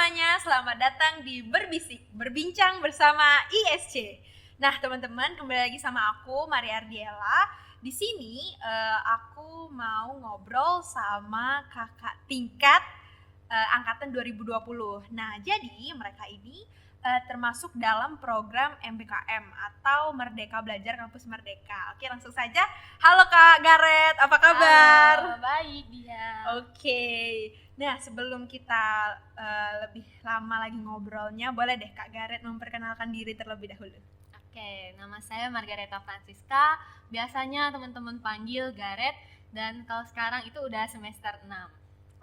semuanya, selamat datang di Berbisik, berbincang bersama ISC. Nah, teman-teman, kembali lagi sama aku, Maria Ardiela. Di sini aku mau ngobrol sama kakak tingkat angkatan 2020. Nah, jadi mereka ini termasuk dalam program MBKM atau Merdeka Belajar Kampus Merdeka. Oke, langsung saja. Halo Kak Garet, apa kabar? Halo, baik dia. Oke. Nah, sebelum kita lebih lama lagi ngobrolnya, boleh deh Kak Garet memperkenalkan diri terlebih dahulu. Oke, nama saya Margareta Francisca. Biasanya teman-teman panggil Garet, dan kalau sekarang itu udah semester 6.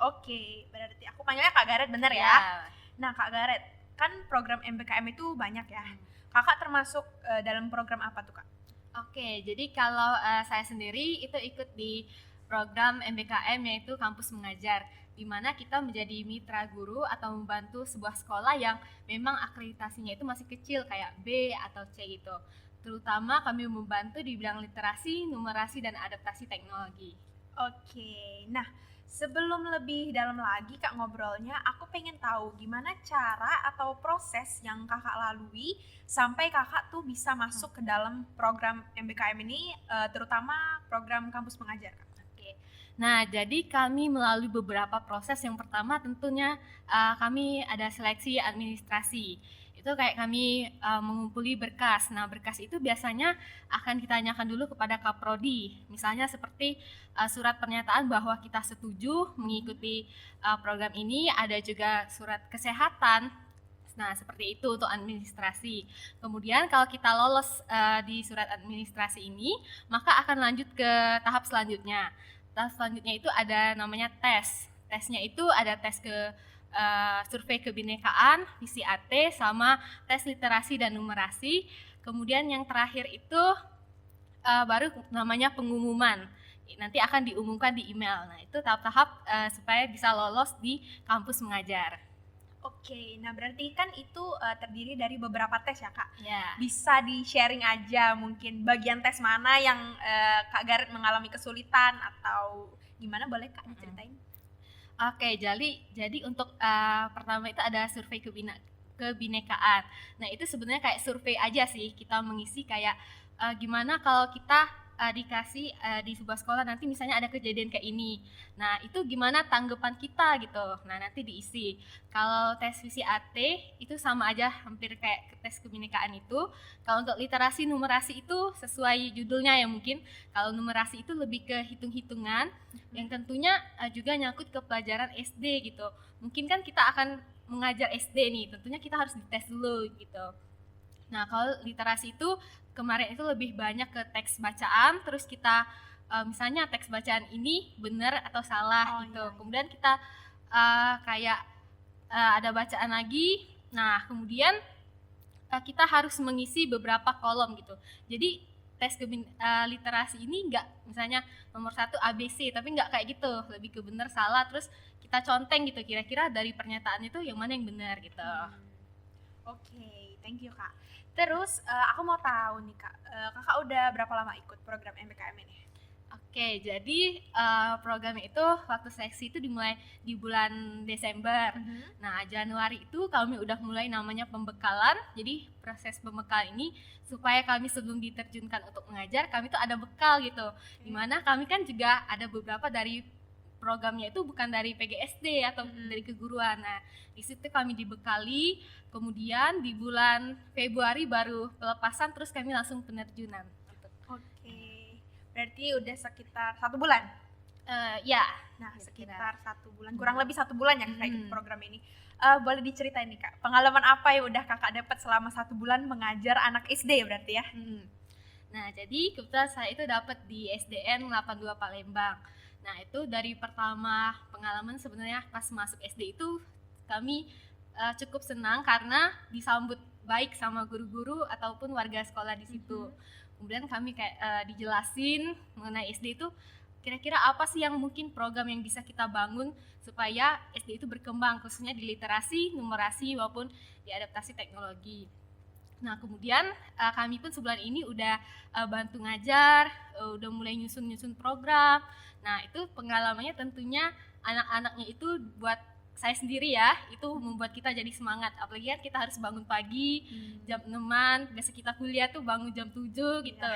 Oke, berarti aku panggilnya Kak Garet bener ya? Nah, Kak Garet, kan program MBKM itu banyak ya. Kakak termasuk dalam program apa tuh Kak? Oke, jadi kalau saya sendiri itu ikut di program MBKM yaitu Kampus Mengajar, di mana kita menjadi mitra guru atau membantu sebuah sekolah yang memang akreditasinya itu masih kecil kayak B atau C gitu. Terutama kami membantu di bidang literasi, numerasi, dan adaptasi teknologi. Oke, nah sebelum lebih dalam lagi Kak ngobrolnya, aku pengen tahu gimana cara atau proses yang Kakak lalui sampai Kakak tuh bisa masuk ke dalam program MBKM ini, terutama program Kampus Mengajar Kak. Nah, jadi kami melalui beberapa proses. Yang pertama tentunya kami ada seleksi administrasi. Itu kayak kami mengumpuli berkas. Nah, berkas itu biasanya akan kita tanyakan dulu kepada Kaprodi. Misalnya seperti surat pernyataan bahwa kita setuju mengikuti program ini, ada juga surat kesehatan. Nah, seperti itu untuk administrasi. Kemudian kalau kita lolos di surat administrasi ini, maka akan lanjut ke tahap selanjutnya. Tahap selanjutnya itu ada namanya tes. Tesnya itu ada tes ke survei kebinekaan, PCAT, sama tes literasi dan numerasi. Kemudian yang terakhir itu baru namanya pengumuman. Nanti akan diumumkan di email. Nah, itu tahap-tahap supaya bisa lolos di Kampus Mengajar. Oke, nah berarti kan itu terdiri dari beberapa tes ya Kak? Ya. Bisa di-sharing aja mungkin bagian tes mana yang Kak Garet mengalami kesulitan atau gimana, boleh Kak diceritain? Oke, jadi untuk pertama itu ada survei kebinekaan. Nah, itu sebenarnya kayak survei aja sih, kita mengisi kayak gimana kalau kita dikasih di sebuah sekolah nanti misalnya ada kejadian kayak ini. Nah, itu gimana tanggapan kita gitu. Nah, nanti diisi. Kalau tes PCAT itu sama aja hampir kayak tes kebinekaan itu. Kalau untuk literasi numerasi itu sesuai judulnya ya mungkin. Kalau numerasi itu lebih ke hitung-hitungan yang tentunya juga nyangkut ke pelajaran SD gitu. Mungkin kan kita akan mengajar SD nih, tentunya kita harus dites dulu gitu. Nah, kalau literasi itu kemarin itu lebih banyak ke teks bacaan, terus kita misalnya teks bacaan ini benar atau salah gitu. Iya. Kemudian kita kayak ada bacaan lagi. Nah, kemudian kita harus mengisi beberapa kolom gitu. Jadi tes literasi ini enggak misalnya nomor 1 ABC, tapi enggak kayak gitu, lebih ke benar salah, terus kita conteng gitu kira-kira dari pernyataan itu yang mana yang benar gitu. Oke, thank you Kak. Terus aku mau tahu nih Kak, Kakak udah berapa lama ikut program MBKM ini? Oke, jadi program itu waktu seleksi itu dimulai di bulan Desember. Nah, Januari itu kami udah mulai namanya pembekalan. Jadi proses pembekalan ini supaya kami sebelum diterjunkan untuk mengajar, kami tuh ada bekal gitu. Dimana kami kan juga ada beberapa dari programnya itu bukan dari PGSD atau dari keguruan. Nah, di situ kami dibekali. Kemudian di bulan Februari baru pelepasan, terus kami langsung penerjunan. Gitu. Oke, berarti udah sekitar 1 bulan? Ya. Nah, sekitar 1 bulan, kurang lebih 1 bulan ya Kakak ikut program ini. Boleh diceritain nih Kak, pengalaman apa yang udah Kakak dapat selama 1 bulan mengajar anak SD berarti ya? Nah, jadi kebetulan saya itu dapat di SDN 82 Palembang. Nah, itu dari pertama pengalaman sebenarnya pas masuk SD itu kami cukup senang karena disambut baik sama guru-guru ataupun warga sekolah di situ. Kemudian kami kayak dijelasin mengenai SD itu kira-kira apa sih yang mungkin program yang bisa kita bangun supaya SD itu berkembang, khususnya di literasi, numerasi maupun di adaptasi teknologi. Nah, kemudian kami pun sebulan ini udah bantu ngajar, udah mulai nyusun program. Nah, itu pengalamannya tentunya anak-anaknya itu buat saya sendiri ya, itu membuat kita jadi semangat. Apalagi kan kita harus bangun pagi, jam 6-an, biasa kita kuliah tuh bangun jam 7 gitu.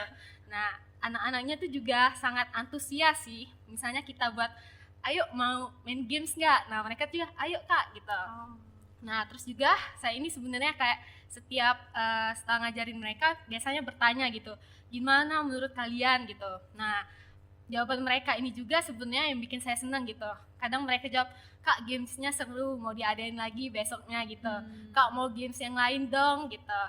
Nah, anak-anaknya tuh juga sangat antusias sih. Misalnya kita buat, ayo mau main games nggak? Nah, mereka juga, ayo kak gitu. Nah, terus juga saya ini sebenarnya kayak setiap setelah ngajarin mereka, biasanya bertanya gitu, gimana menurut kalian gitu. Nah, jawaban mereka ini juga sebenarnya yang bikin saya senang gitu. Kadang mereka jawab, kak gamesnya seru, mau diadain lagi besoknya gitu. Kak mau games yang lain dong gitu.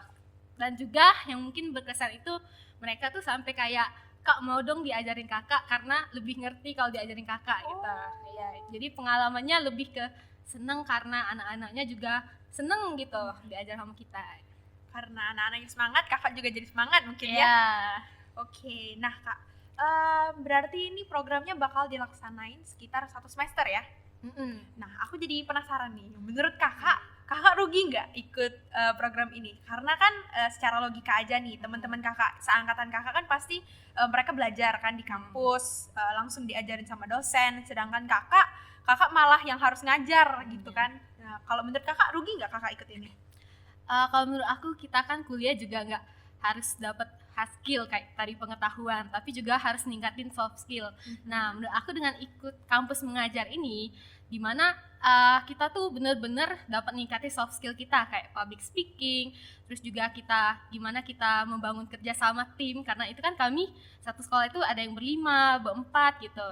Dan juga yang mungkin berkesan itu mereka tuh sampai kayak, kak mau dong diajarin kakak karena lebih ngerti kalau diajarin kakak gitu. Ya, jadi pengalamannya lebih ke seneng karena anak-anaknya juga seneng gitu diajar sama kita. Karena anak-anaknya semangat, kakak juga jadi semangat mungkin ya. Ya. Oke, nah kak, berarti ini programnya bakal dilaksanain sekitar 1 semester ya? Nah, aku jadi penasaran nih, menurut kakak rugi nggak ikut program ini? Karena kan secara logika aja nih, teman-teman kakak, seangkatan kakak kan pasti mereka belajar kan di kampus, langsung diajarin sama dosen, sedangkan kakak malah yang harus ngajar gitu kan. Nah, kalau menurut kakak rugi nggak kakak ikut ini? Kalau menurut aku, kita kan kuliah juga nggak harus dapat hard skill kayak tadi pengetahuan, tapi juga harus ningkatin soft skill. Nah, menurut aku dengan ikut kampus mengajar ini, dimana kita tuh bener-bener dapat ningkatin soft skill kita kayak public speaking, terus juga gimana kita membangun kerja sama tim, karena itu kan kami satu sekolah itu ada yang berlima, berempat gitu.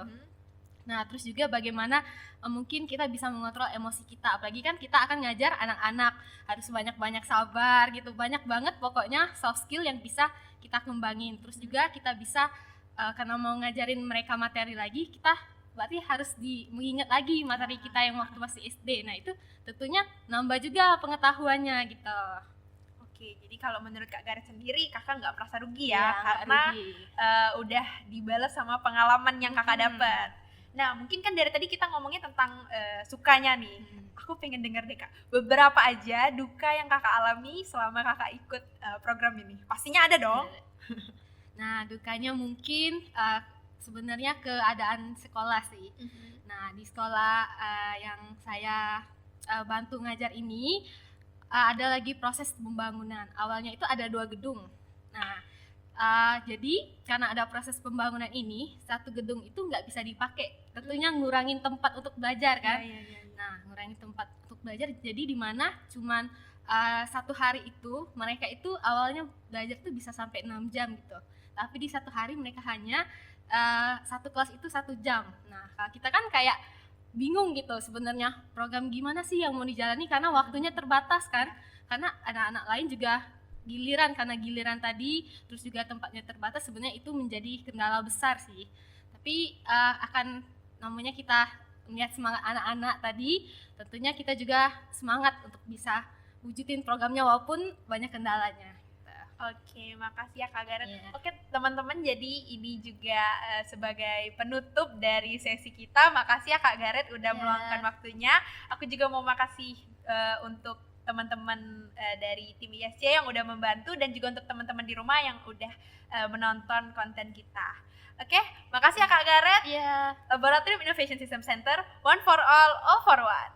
Nah, terus juga bagaimana mungkin kita bisa mengontrol emosi kita, apalagi kan kita akan ngajar anak-anak, harus banyak-banyak sabar gitu, banyak banget pokoknya soft skill yang bisa kita kembangin. Terus juga kita bisa karena mau ngajarin mereka materi lagi, kita berarti harus mengingat lagi materi kita yang waktu masih SD. Nah, itu tentunya nambah juga pengetahuannya gitu. Oke, jadi kalau menurut Kak Garet sendiri, kakak nggak merasa rugi Ya, ya, nggak karena rugi. udah dibalas sama pengalaman yang kakak dapat. Nah, mungkin kan dari tadi kita ngomongin tentang sukanya nih. Aku pengen denger deh Kak, beberapa aja duka yang kakak alami selama kakak ikut program ini. Pastinya ada dong. Nah, dukanya mungkin sebenarnya keadaan sekolah sih. Nah, di sekolah yang saya bantu ngajar ini ada lagi proses pembangunan. Awalnya itu ada 2 gedung. Nah, jadi karena ada proses pembangunan ini, satu gedung itu nggak bisa dipakai. Tentunya ngurangin tempat untuk belajar kan. Nah, ngurangin tempat untuk belajar. Jadi di mana cuman 1 hari itu mereka itu awalnya belajar tuh bisa sampai 6 jam gitu. Tapi di 1 hari mereka hanya satu kelas itu 1 jam. Nah, kita kan kayak bingung gitu sebenarnya program gimana sih yang mau dijalani karena waktunya terbatas kan. Karena anak-anak lain juga karena giliran tadi, terus juga tempatnya terbatas, sebenarnya itu menjadi kendala besar sih. Tapi namanya kita melihat semangat anak-anak tadi, tentunya kita juga semangat untuk bisa wujudin programnya walaupun banyak kendalanya. Oke, makasih ya Kak Garet. Yeah. Oke teman-teman, jadi ini juga sebagai penutup dari sesi kita. Makasih ya Kak Garet udah meluangkan waktunya. Aku juga mau makasih untuk teman-teman dari tim ISC yang udah membantu, dan juga untuk teman-teman di rumah yang udah menonton konten kita. Oke, makasih ya Kak Garet. Iya. Laboratorium Innovation System Center, one for all for one.